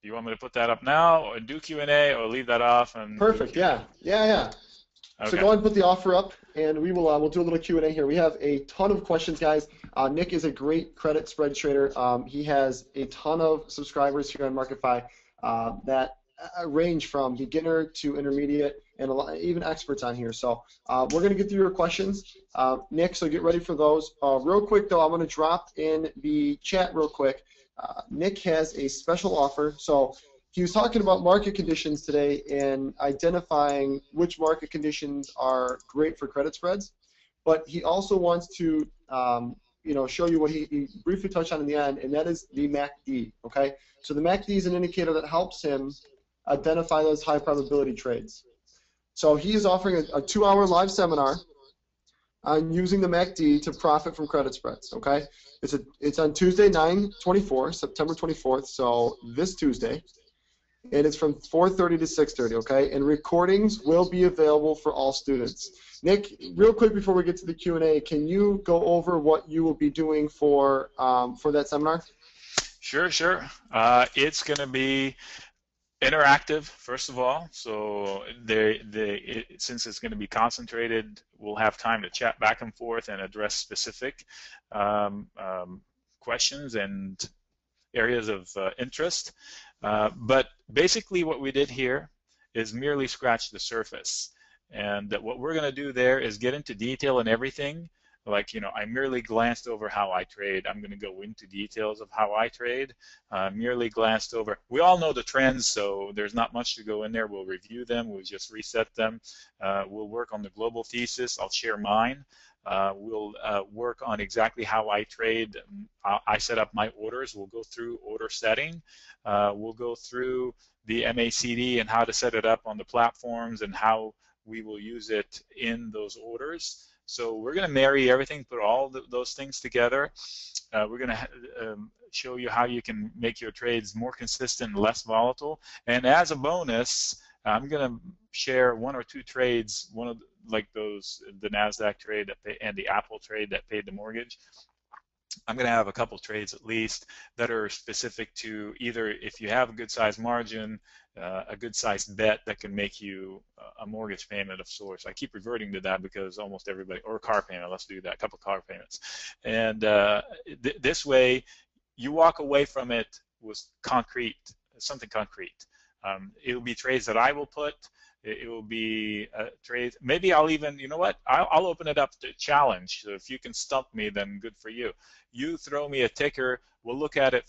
Do you want me to put that up now, or do Q&A, or leave that off? And perfect. Yeah. Okay. So go ahead and put the offer up, and we'll do a little Q&A here. We have a ton of questions, guys. Nic is a great credit spread trader. He has a ton of subscribers here on Marketfy that range from beginner to intermediate, and even experts on here. So we're going to get through your questions, Nic. So get ready for those. Real quick though, I'm going to drop in the chat real quick. Nic has a special offer. So he was talking about market conditions today and identifying which market conditions are great for credit spreads. But he also wants to show you what he briefly touched on in the end, and that is the MACD. Okay, so the MACD is an indicator that helps him identify those high probability trades. So he is offering a 2-hour live seminar on using the MACD to profit from credit spreads. Okay, it's on Tuesday, 9/24, September 24th. So this Tuesday. And it's from 4:30 to 6:30, okay? And recordings will be available for all students. Nic, real quick before we get to the Q&A, can you go over what you will be doing for that seminar? Sure. It's going to be interactive, first of all. So since it's going to be concentrated, we'll have time to chat back and forth and address specific questions and areas of interest. But basically what we did here is merely scratch the surface. And what we're going to do there is get into detail and everything like, I merely glanced over how I trade. I'm going to go into details of how I trade. Merely glanced over. We all know the trends, so there's not much to go in there. We'll review them. We'll just reset them. We'll work on the global thesis. I'll share mine. We'll work on exactly how I trade. I set up my orders. We'll go through order setting. We'll go through the MACD and how to set it up on the platforms and how we will use it in those orders. So we're going to marry everything, put all those things together. We're going to show you how you can make your trades more consistent and less volatile. And as a bonus, I'm going to share one or two trades, one of like those, the NASDAQ trade and the Apple trade that paid the mortgage. I'm going to have a couple trades at least that are specific to either if you have a good size margin, a good sized bet that can make you a mortgage payment of sorts. I keep reverting to that because almost everybody, or a car payment, let's do that, a couple car payments. And this way you walk away from it with concrete, something concrete. It will be trades that I will put. It will be trades. Maybe I'll even, you know what? I'll open it up to challenge. So if you can stump me, then good for you. You throw me a ticker. We'll look at it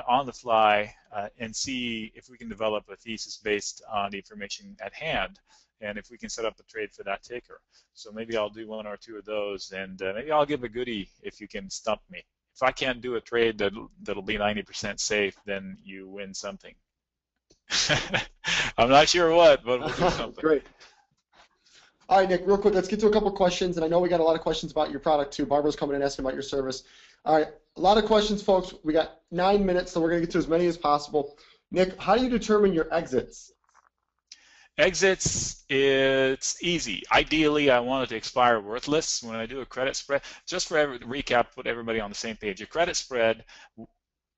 on the fly and see if we can develop a thesis based on the information at hand, and if we can set up a trade for that ticker. So maybe I'll do one or two of those, and maybe I'll give a goodie if you can stump me. If I can't do a trade that'll be 90% safe, then you win something. I'm not sure what, but we'll do something. Great. All right, Nic, real quick, let's get to a couple questions, and I know we got a lot of questions about your product too. Barbara's coming in asking about your service. All right, a lot of questions, folks. We got 9 minutes, so we're going to get to as many as possible. Nic, how do you determine your exits? Exits, it's easy. Ideally, I want it to expire worthless. When I do a credit spread, just for recap, put everybody on the same page. Your credit spread,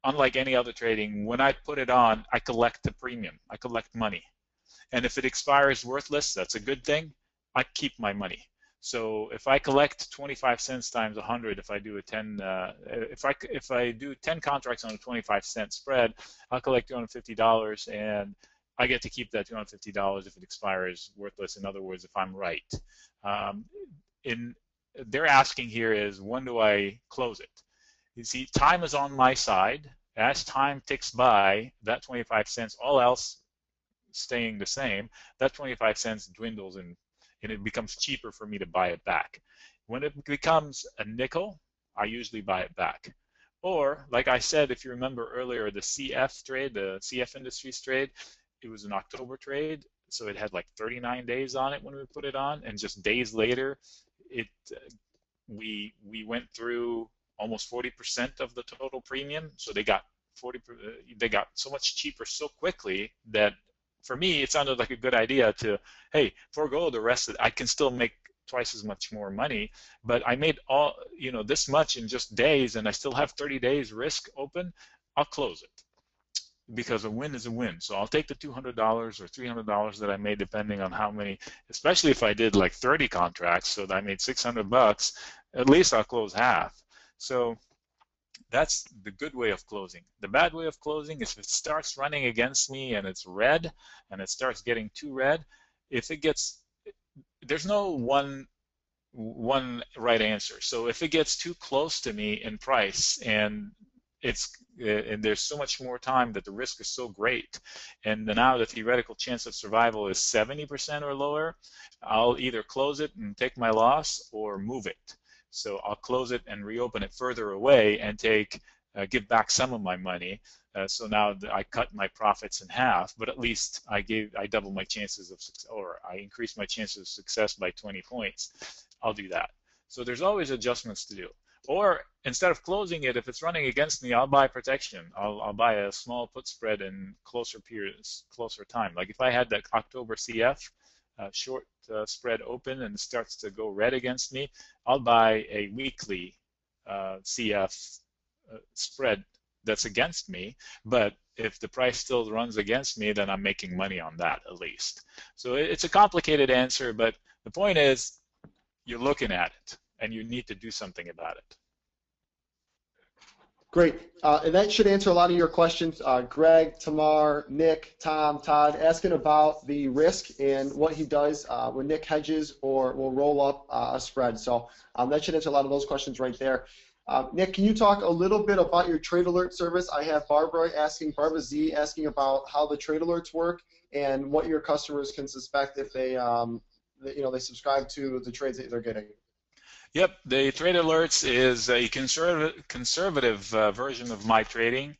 unlike any other trading, when I put it on, I collect the premium. I collect money. And if it expires worthless, that's a good thing. I keep my money. So if I collect 25 cents times 100, if I do a 10, if I do 10 contracts on a 25-cent spread, I'll collect $250, and I get to keep that $250 if it expires worthless. In other words, if I'm right. They're asking here is, when do I close it? You see, time is on my side. As time ticks by, that 25 cents, all else staying the same, that 25 cents dwindles and it becomes cheaper for me to buy it back. When it becomes a nickel, I usually buy it back. Or, like I said, if you remember earlier, the CF trade, the CF Industries trade, it was an October trade, so it had like 39 days on it when we put it on, and just days later, we went through almost 40% of the total premium. So they got so much cheaper so quickly that for me it sounded like a good idea to, hey, forego the rest of it. I can still make twice as much more money, but I made all this much in just days, and I still have 30 days risk open. I'll close it because a win is a win. So I'll take the $200 or $300 that I made, depending on how many, especially if I did like 30 contracts, so that I made $600. At least I'll close half. So that's the good way of closing. The bad way of closing is if it starts running against me and it's red and it starts getting too red. There's no one right answer. So if it gets too close to me in price and there's so much more time that the risk is so great, and now the theoretical chance of survival is 70% or lower, I'll either close it and take my loss or move it. So I'll close it and reopen it further away and give back some of my money. So now I cut my profits in half, but at least I double my chances of success, or I increase my chances of success by 20 points. I'll do that. So there's always adjustments to do. Or instead of closing it, if it's running against me, I'll buy protection. I'll buy a small put spread in closer periods, closer time. Like if I had that October CF short spread open and starts to go red against me, I'll buy a weekly CF spread that's against me. But if the price still runs against me, then I'm making money on that at least. So it's a complicated answer, but the point is you're looking at it and you need to do something about it. Great. And that should answer a lot of your questions. Greg, Tamar, Nick, Tom, Todd, asking about the risk and what he does when Nick hedges or will roll up a spread. So that should answer a lot of those questions right there. Nick, can you talk a little bit about your trade alert service? I have Barbara Z asking about how the trade alerts work and what your customers can suspect if they, they subscribe to the trades that they're getting. Yep, the trade alerts is a conservative version of my trading.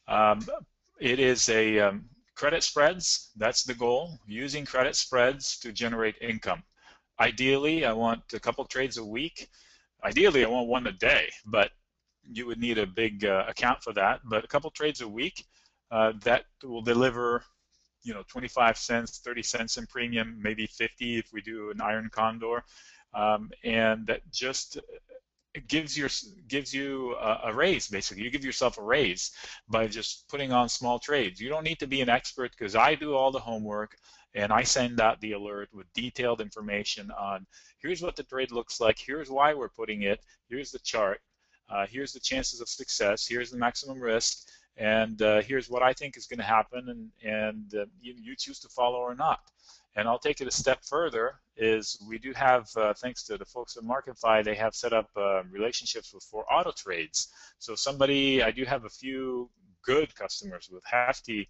It is a credit spreads. That's the goal, using credit spreads to generate income. Ideally, I want a couple trades a week. Ideally, I want one a day, but you would need a big account for that. But a couple trades a week that will deliver, 25 cents, 30 cents in premium, maybe 50 if we do an iron condor. And that just gives you a raise, basically. You give yourself a raise by just putting on small trades. You don't need to be an expert, because I do all the homework and I send out the alert with detailed information on here's what the trade looks like, here's why we're putting it, here's the chart, here's the chances of success, here's the maximum risk, and here's what I think is going to happen, and you choose to follow or not. And I'll take it a step further, is we do have, thanks to the folks at Marketfy, they have set up relationships for auto trades. So I do have a few good customers with hefty,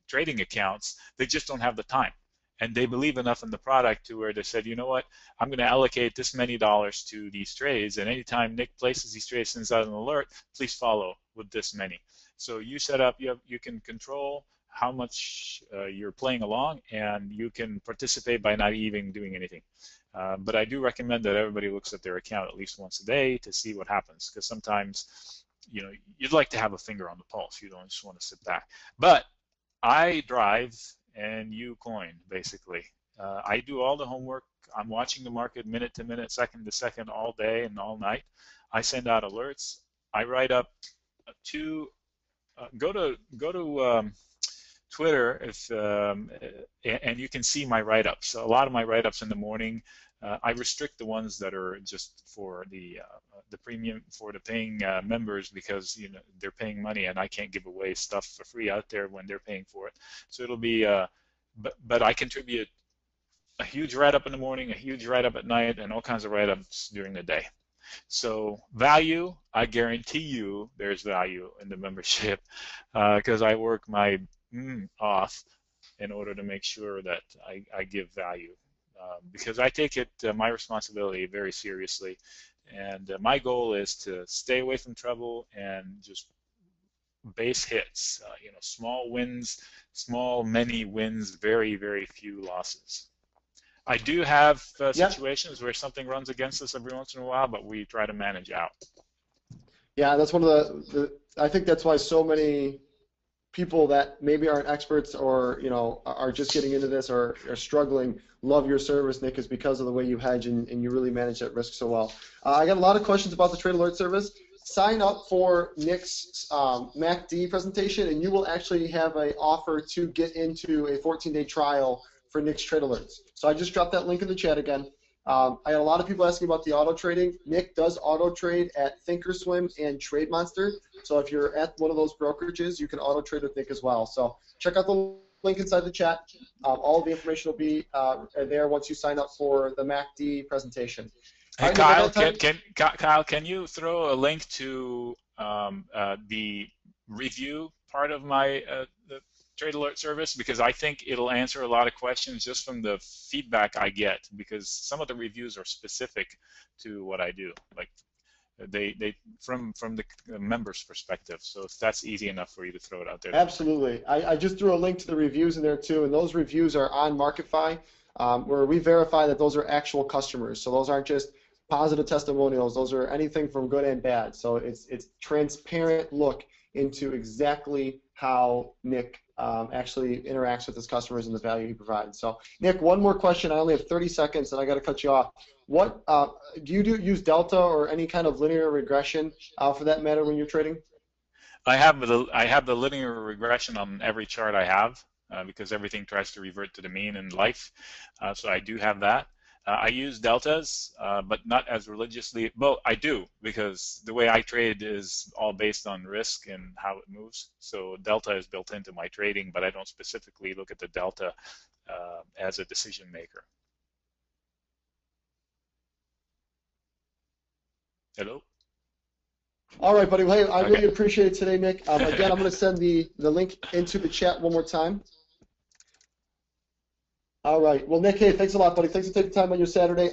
trading accounts. They just don't have the time. And they believe enough in the product to where they said, you know what, I'm going to allocate this many dollars to these trades, and anytime Nick places these trades, sends out an alert, please follow with this many. So you set up, you can control how much you're playing along, and you can participate by not even doing anything. But I do recommend that everybody looks at their account at least once a day to see what happens, because sometimes you'd like to have a finger on the pulse. You don't just want to sit back. But I drive and you coin, basically. I do all the homework. I'm watching the market minute to minute, second to second, all day and all night. I send out alerts. I write up go to Twitter, and you can see my write-ups. A lot of my write-ups in the morning, I restrict the ones that are just for the premium, for the paying members, because they're paying money and I can't give away stuff for free out there when they're paying for it. So it'll be, but I contribute a huge write-up in the morning, a huge write-up at night, and all kinds of write-ups during the day. So value, I guarantee you there's value in the membership, because I work my off in order to make sure that I give value, because I take it, my responsibility, very seriously, and my goal is to stay away from trouble and just base hits, small wins, many wins, very, very few losses. I do have situations where something runs against us every once in a while, but we try to manage out. Yeah, that's one of I think that's why so many people that maybe aren't experts or are just getting into this or are struggling love your service, Nick, is because of the way you hedge and you really manage that risk so well. I got a lot of questions about the trade alert service. Sign up for Nick's MACD presentation, and you will actually have an offer to get into a 14-day trial for Nick's trade alerts. So I just dropped that link in the chat again. I had a lot of people asking about the auto trading. Nick does auto trade at Thinkorswim and Trade Monster. So if you're at one of those brokerages, you can auto trade with Nick as well. So check out the link inside the chat. All of the information will be there once you sign up for the MACD presentation. Hey, Kyle, can you throw a link to the review part of my the trade alert service, because I think it'll answer a lot of questions just from the feedback I get, because some of the reviews are specific to what I do, like they from the members' perspective. So if that's easy enough for you to throw it out there. Absolutely. I just threw a link to the reviews in there too, and those reviews are on Marketfy, where we verify that those are actual customers. So those aren't just positive testimonials. Those are anything from good and bad. So it's transparent look into exactly how Nick actually interacts with his customers and the value he provides. So, Nick, one more question. I only have 30 seconds, and I got to cut you off. What do you use delta or any kind of linear regression for that matter when you're trading? I have the linear regression on every chart I have, because everything tries to revert to the mean in life. So I do have that. I use deltas, but not as religiously. Well, I do, because the way I trade is all based on risk and how it moves. So delta is built into my trading, but I don't specifically look at the delta as a decision maker. Hello? All right, buddy. Well, hey, I really appreciate it today, Nic. Again, I'm going to send the link into the chat one more time. All right. Well, Nic, hey, thanks a lot, buddy. Thanks for taking time on your Saturday.